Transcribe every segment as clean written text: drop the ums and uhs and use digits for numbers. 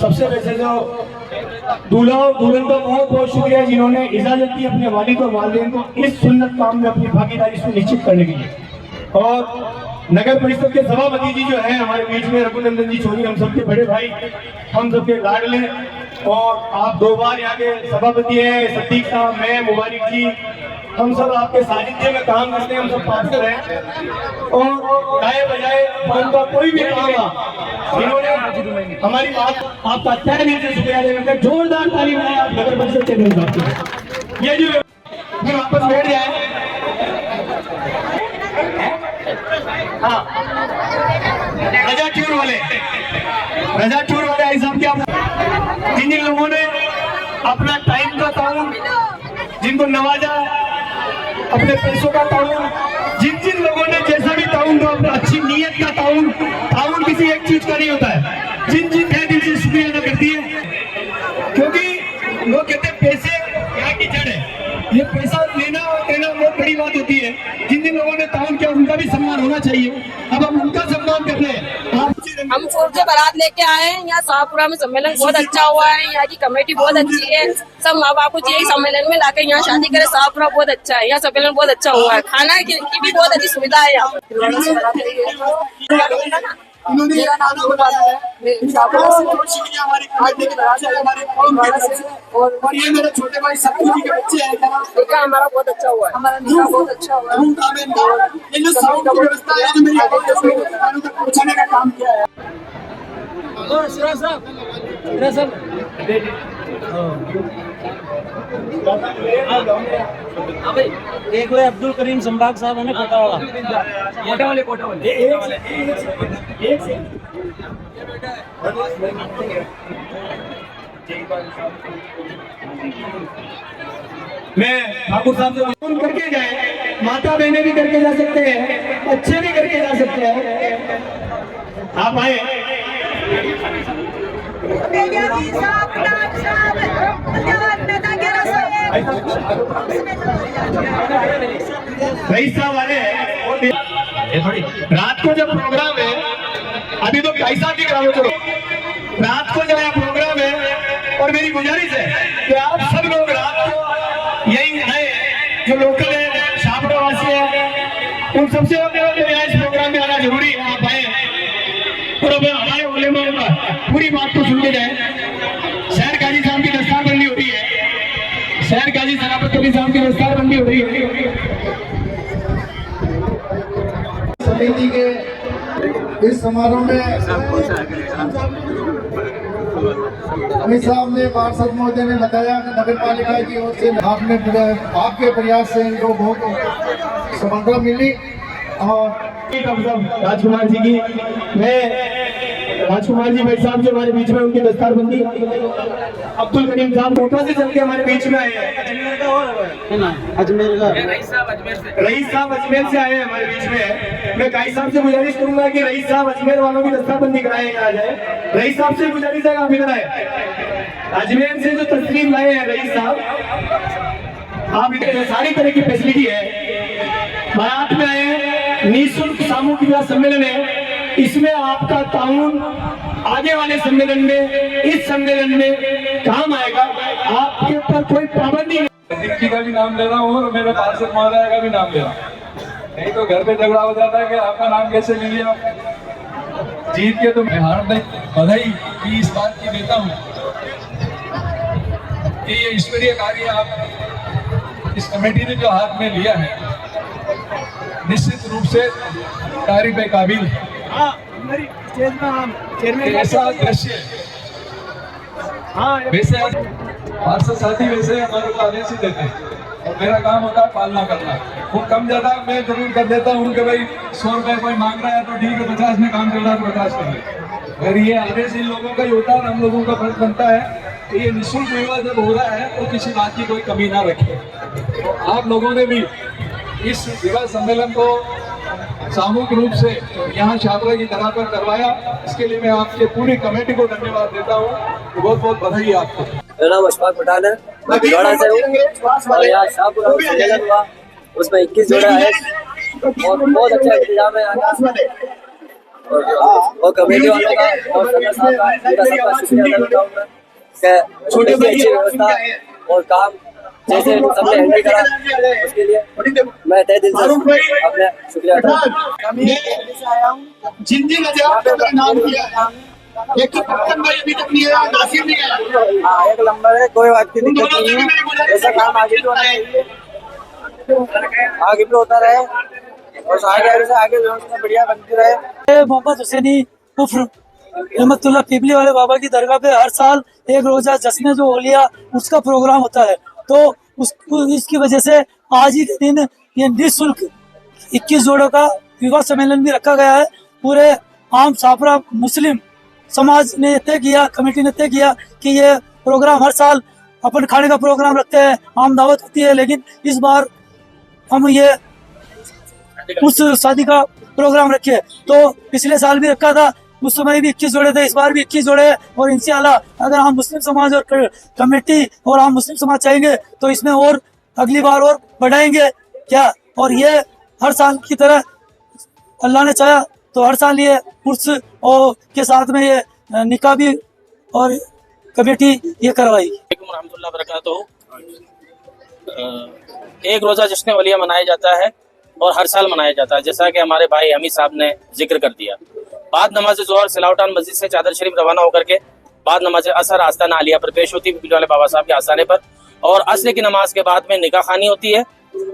सबसे वैसे जो दूल्हा और दुल्हन का बहुत बहुत शुक्रिया जिन्होंने इजाजत दी अपने वालिद और वालिदैन को इस सुन्नत काम में अपनी भागीदारी सुनिश्चित करने के लिए। और नगर परिषद के सभापति जी जो है हमारे बीच में, रघुनंदन जी चौधरी, हम सबके बड़े भाई, हम सबके लाडले, और आप 2 बार यहाँ के सभापति हैं, सतीक साहब, मैं, मुबारक जी, हम सब आपके सानिध्य में काम करते हैं, हम सब पार्टनर हैं। और गाए बजाए उनका कोई भी काम आ, इन्होंने हमारी बात आपका तहे दिल से शुक्रिया देने, जोरदार ताली बजाएं आप नगर परिषद के मेहमान। ये जो फिर वापस बैठ जाए। हाँ, रजा टूर वाले आई साहब, क्या जिन जिन लोगों ने अपना टाइम का ताउन, जिनको नवाजा, अपने पैसों का ताउन, जिन जिन लोगों ने जैसा भी ताउन दो, अपना अच्छी नीयत का ताउन किसी एक चीज का नहीं होता है, जिन जिन है दिल से शुक्रिया अदा करती है। क्योंकि लोग कहते हैं पैसे क्या की जड़ है, ये पैसा लेना और देना बहुत बड़ी बात होती है। जिन जिन लोगों ने ताउन किया उनका भी सम्मान होना चाहिए। अब हम उनका सम्मान कर रहे हैं। हम फूल से बारात लेके आए हैं। यहाँ शाहपुरा में सम्मेलन बहुत अच्छा हुआ है। यहाँ की कमेटी बहुत अच्छी है। सब माँ बाप को चाहिए सम्मेलन में लाकर यहाँ शादी करे। शाहपुरा बहुत अच्छा है, यहाँ सम्मेलन बहुत अच्छा हुआ है। खाना की भी बहुत अच्छी सुविधा है यहाँ। मेरा नाम और ये मेरे छोटे भाई सत्तू जी के बच्चे हैं। निकाह हमारा बहुत अच्छा हुआ है। हमारा निकाह बहुत अच्छा हुआ है। ये जो साउंड की व्यवस्था है, जो मेरी दुकानों तक पहुंचाने का काम किया है। एक वो अब्दुल करीम संभाग साहब है कोटा वाले मैं ठाकुर साहब से फोन करके जाए, माता बहने भी करके जा सकते हैं, बच्चे भी करके जा सकते हैं। आप आए। रईस साहब वाले रात को जब प्रोग्राम है, अभी तो भाई साहब की कराओ, चलो रात को जब प्रोग्राम है, और मेरी गुजारिश है कि आप सब लोग रात को यही आए, जो लोकल है, शाहपुरा वासी है, उन सबसे इस प्रोग्राम में आना जरूरी है। आप आए और हमारे उलेमा का पूरी बात को सुन के जाए। शहर काजी साहब की दस्तारबंदी हो रही है, शहर काजी सनापत कबीर साहब की दस्तारबंदी हो रही है। समिति के इस समारोह में अमित साहब ने, पार्षद महोदय ने बताया कि नगर पालिका की ओर से आपके प्रयास से इनको बहुत सफलता मिली। और राजकुमार जी की, मैं राजकुमार जी भाई साहब जो हमारे बीच में, उनकी दस्तारबंदी, अब्दुल करीम साहब कोटा से चल के हमारे बीच में आए हैं। अजमेर का रईस साहब अजमेर से आए हैं हमारे बीच में। मैं काई साहब से गुजारिश करूंगा कि रईस साहब अजमेर वालों की दस्तारबंदी कराए आ जाए। रईस साहब से गुजारिश है, आप इधर आए। अजमेर से जो तस्लीम लाए हैं रईस साहब, आप इधर सारी तरह की फैसिलिटी है। बारात में आए हैं, निःशुल्क सामूहिक विवाह सम्मेलन है। इसमें आपका ताउन आगे वाले सम्मेलन में, इस सम्मेलन में काम आएगा। आपके ऊपर कोई पाबंदी नहीं। डिक्की का भी नाम ले रहा हूँ और मेरे पार्षद महोदय का भी नाम ले रहा हूँ, नहीं तो घर पे झगड़ा हो जाता है कि आपका नाम कैसे ले लिया। जीत के तो मैं हार्दिक बधाई भी इस बात की देता हूँ कि ये ईश्वरीय कार्य आप इस कमेटी ने जो हाथ में लिया है, निश्चित रूप से तारीफ काबिल है। ऐसा दृश्य वैसे पार्षद साथी वैसे हमारे को आदेश ही देते हैं, और मेरा काम होता है पालना करना। वो कम ज्यादा मैं जरूर कर देता हूँ कि भाई 100 रुपए कोई मांग रहा है तो ठीक है, 50 में काम चल रहा है तो 50 कर ले। अगर ये आदेश इन लोगों का ही होता है, हम लोगों का फर्ज बनता है कि ये निःशुल्क विवाह जब हो रहा है तो किसी बात की कोई कमी ना रखे। तो आप लोगों ने भी इस विवाह सम्मेलन को सामूहिक रूप से यहाँ छात्रा की तरह पर करवाया, इसके लिए मैं आपके पूरी कमेटी को धन्यवाद देता हूँ। बहुत बहुत बधाई आपको। मेरा नाम अशफाक पठान है, मैं भिलवाड़ा से हूँ और यहाँ शाहपुरा में सम्मेलन हुआ, उसमें 21 जोड़ा है और बहुत अच्छा इंतजाम है यहाँ का और कमेटी वालों का और संघ साहब का पूरा सबका शुक्रिया अदा करता हूँ मैं कि छोटी सी अच्छी व्यवस्था और काम जैसे सबने हैंडल करा, उसके लिए मैं तहे दिल से अपना शुक्रिया अदा करता हूँ। जिन जिन अध्यापकों का नाम किया एक तो पक्कन भाई अभी तक नहीं आया, नासिर नहीं आया। हाँ, एक नंबर है, कोई बात की दिक्कत नहीं है, ऐसा काम आगे भी होना चाहिए, आगे भी होता रहे और आगे व्यवस्था बढ़िया बनती रहे। मोहम्मद हुसैनी कुफ्र रहमतुल्लाह पिपली वाले बाबा की दरगाह पे हर साल एक रोजा जश्न जो ओलिया उसका प्रोग्राम होता है, तो इसकी वजह से आज ही के दिन ये निःशुल्क 21 जोड़ों का विवाह सम्मेलन भी रखा गया है। पूरे आम छापरा मुस्लिम समाज ने तय किया, कमेटी ने तय किया कि ये प्रोग्राम हर साल अपन खाने का प्रोग्राम रखते हैं, आम दावत होती है, लेकिन इस बार हम ये उस शादी का प्रोग्राम रखे। तो पिछले साल भी रखा था, उस समय भी 21 जोड़े थे, इस बार भी 21 जोड़े हैं और इंशाल्लाह अगर हम मुस्लिम समाज और कमेटी और हम मुस्लिम समाज चाहेंगे तो इसमें और अगली बार और बढ़ाएंगे क्या। और ये हर साल की तरह अल्लाह ने चाहा तो हर साल ये उर्स और के साथ में ये निकाह भी और कमेटी ये करवाई। रहमतुल्लाह बरकातहू। एक रोजा जश्न वलिया मनाया जाता है और हर साल मनाया जाता है, जैसा कि हमारे भाई हमीद साहब ने जिक्र कर दिया। बाद नमाज जोहर सिलावटान मस्जिद से चादर शरीफ रवाना होकर के बाद नमाज असर आस्ताना आलिया पर पेश होती है पिपली वाले बाबा साहब के आस्थाने पर, और असर की नमाज के बाद में निकाह खानी होती है।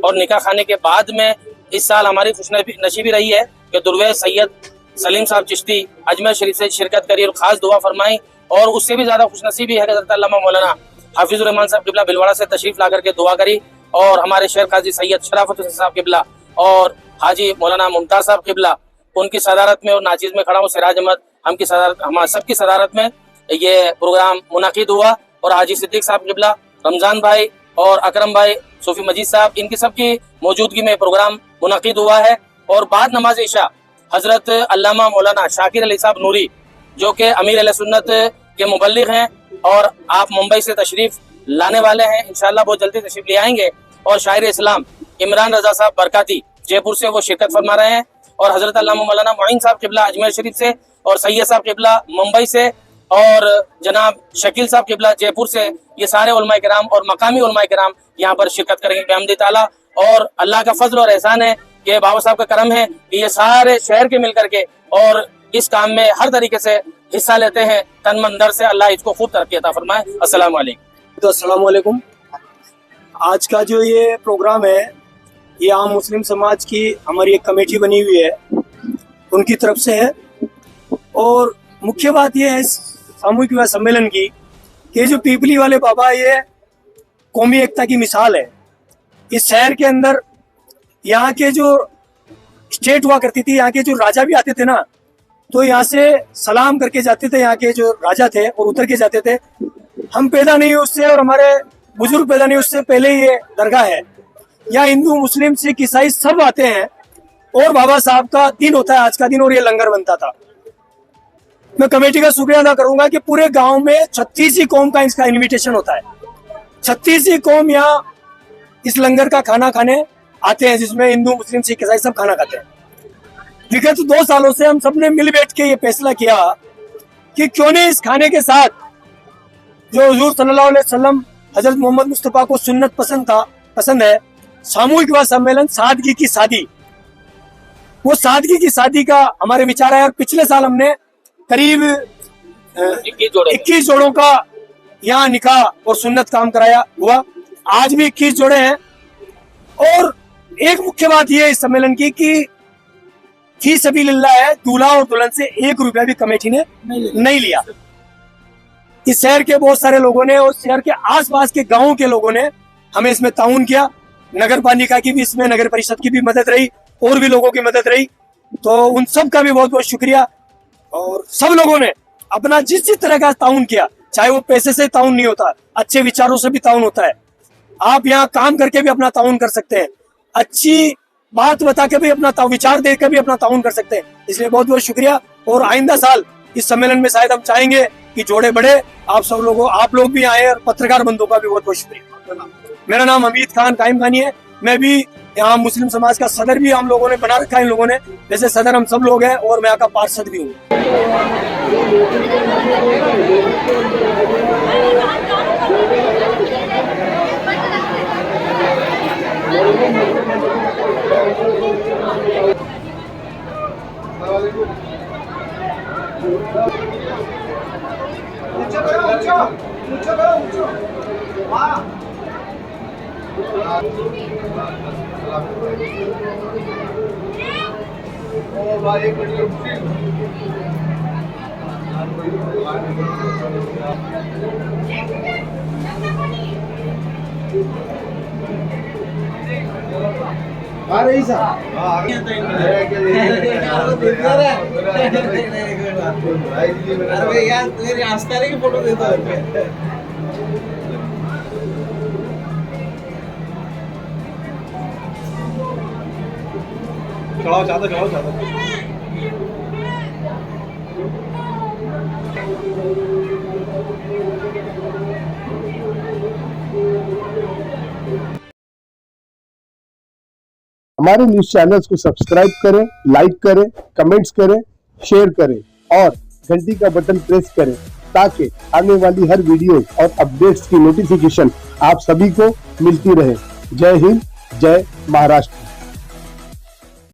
और निकाह खाने के बाद में इस साल हमारी खुशनसीबी रही है कि दुर्वे सैयद सलीम साहब चिश्ती अजमेर शरीफ से शिरकत करी और खास दुआ फरमाई, और उससे भी ज्यादा खुशनसीबी है कि हज़रत अल्लामा मौलाना हाफिजुर रहमान साहब किबला भिलवाड़ा से तशरीफ ला करके दुआ करी, और हमारे शेर काजी सैयद शराफत हुसैन साहब किबला और हाजी मौलाना मुमताज साहब किबला उनकी सदारत में और नाचीज में खड़ा हूँ सिराज अहमद हम की सदारत हमारे सबकी सदारत में ये प्रोग्राम मुनाकिद हुआ, और हाजी सिद्दीक साहब किबला, रमजान भाई और अकरम भाई, सूफी मजीद साहब, इनकी सबकी मौजूदगी में प्रोग्राम मुनाकिद हुआ है। और बाद नमाज इशा हजरत अल्लामा मौलाना शाकिर अली साहब नूरी जो कि अमीर अहले सुन्नत के मुबल्लिग हैं और आप मुंबई से तशरीफ लाने वाले हैं, इंशाल्लाह बहुत जल्दी तशरीफ ले आएंगे, और शायर इस्लाम इमरान रजा साहब बरकाती जयपुर से वो शिरकत फरमा रहे हैं, और हजरत अल्लामा मौलाना मोइन साहब किबला अजमेर शरीफ से, और सैयद साहब किबला मुंबई से, और जनाब शकील साहब किबला जयपुर से, ये सारे उलमाए किराम और मकामी उलमाए किराम यहाँ पर शिरकत करेंगे बेहमदी ताला। और अल्लाह का फजल और एहसान है कि बाबा साहब का करम है कि ये सारे शहर के मिल करके और इस काम में हर तरीके से हिस्सा लेते हैं तन मन दर से। अल्लाह इसको खूब तरक्की अता फरमाए। अस्सलाम वालेकुम। तो अस्सलाम वालेकुम। आज का जो ये प्रोग्राम है ये आम मुस्लिम समाज की हमारी एक कमेटी बनी हुई है, उनकी तरफ से है, और मुख्य बात ये है इस सामूहिक विवाह सम्मेलन की कि जो पीपली वाले बाबा ये कौमी एकता की मिसाल है। इस शहर के अंदर यहाँ के जो स्टेट हुआ करती थी, यहाँ के जो राजा भी आते थे ना, तो यहाँ से सलाम करके जाते थे, यहाँ के जो राजा थे और उतर के जाते थे। हम पैदा नहीं हुए उससे और हमारे बुजुर्ग पैदा नहीं उससे पहले ये दरगाह है। यहाँ हिंदू मुस्लिम सिख ईसाई सब आते हैं और बाबा साहब का दिन होता है आज का दिन, और ये लंगर बनता था। मैं कमेटी का शुक्रिया अदा करूंगा कि पूरे गांव में 36 कौम का इसका इनविटेशन होता है। 36 कौम यहाँ इस लंगर का खाना खाने आते हैं, जिसमें हिंदू मुस्लिम सिख ईसाई सब खाना खाते हैं। विगत 2 सालों से हम सबने मिल बैठ के ये फैसला किया कि क्यों नहीं इस खाने के साथ जो हुजूर सल्लल्लाहु अलैहि वसल्लम हजरत मोहम्मद मुस्तफा को सुन्नत पसंद है, सामूहिक विवाह सम्मेलन सादगी की शादी, वो सादगी की शादी का हमारे विचार है। और पिछले साल हमने करीब 21 जोड़ों का यहाँ निकाह और सुन्नत काम कराया हुआ, आज भी 21 जोड़े हैं। और एक मुख्य बात यह है इस सम्मेलन की कि फी सबीलिल्लाह है, दूल्हा और दुल्हन से 1 रुपया भी कमेटी ने नहीं लिया। इस शहर के बहुत सारे लोगों ने और शहर के आसपास के गांवों के लोगों ने हमें इसमें ताउन किया। नगर पालिका की भी इसमें, नगर परिषद की भी मदद रही और भी लोगों की मदद रही, तो उन सब का भी बहुत बहुत शुक्रिया। और सब लोगों ने अपना जिस तरह का ताउन किया, चाहे वो पैसे से ताउन नहीं होता, अच्छे विचारों से भी ताउन होता है। आप यहाँ काम करके भी अपना ताउन कर सकते हैं, अच्छी बात बता के भी अपना विचार दे के भी अपना ताउन कर सकते हैं। इसलिए बहुत बहुत शुक्रिया। और आइंदा साल इस सम्मेलन में शायद हम चाहेंगे कि जोड़े बढ़े। आप सब लोगों, आप लोग भी आए और पत्रकार बंधुओं का भी बहुत बहुत शुक्रिया। मेरा नाम हमीद खान कायम खानी है। मैं भी यहाँ मुस्लिम समाज का सदर भी हम लोगों ने बना रखा है इन लोगों ने, जैसे सदर हम सब लोग हैं, और मैं यहाँ का पार्षद भी हूँ। हमारे न्यूज चैनल्स को सब्सक्राइब करें, लाइक करें, कमेंट्स करें, शेयर करें और घंटी का बटन प्रेस करें ताकि आने वाली हर वीडियो और अपडेट्स की नोटिफिकेशन आप सभी को मिलती रहे। जय हिंद, जय महाराष्ट्र।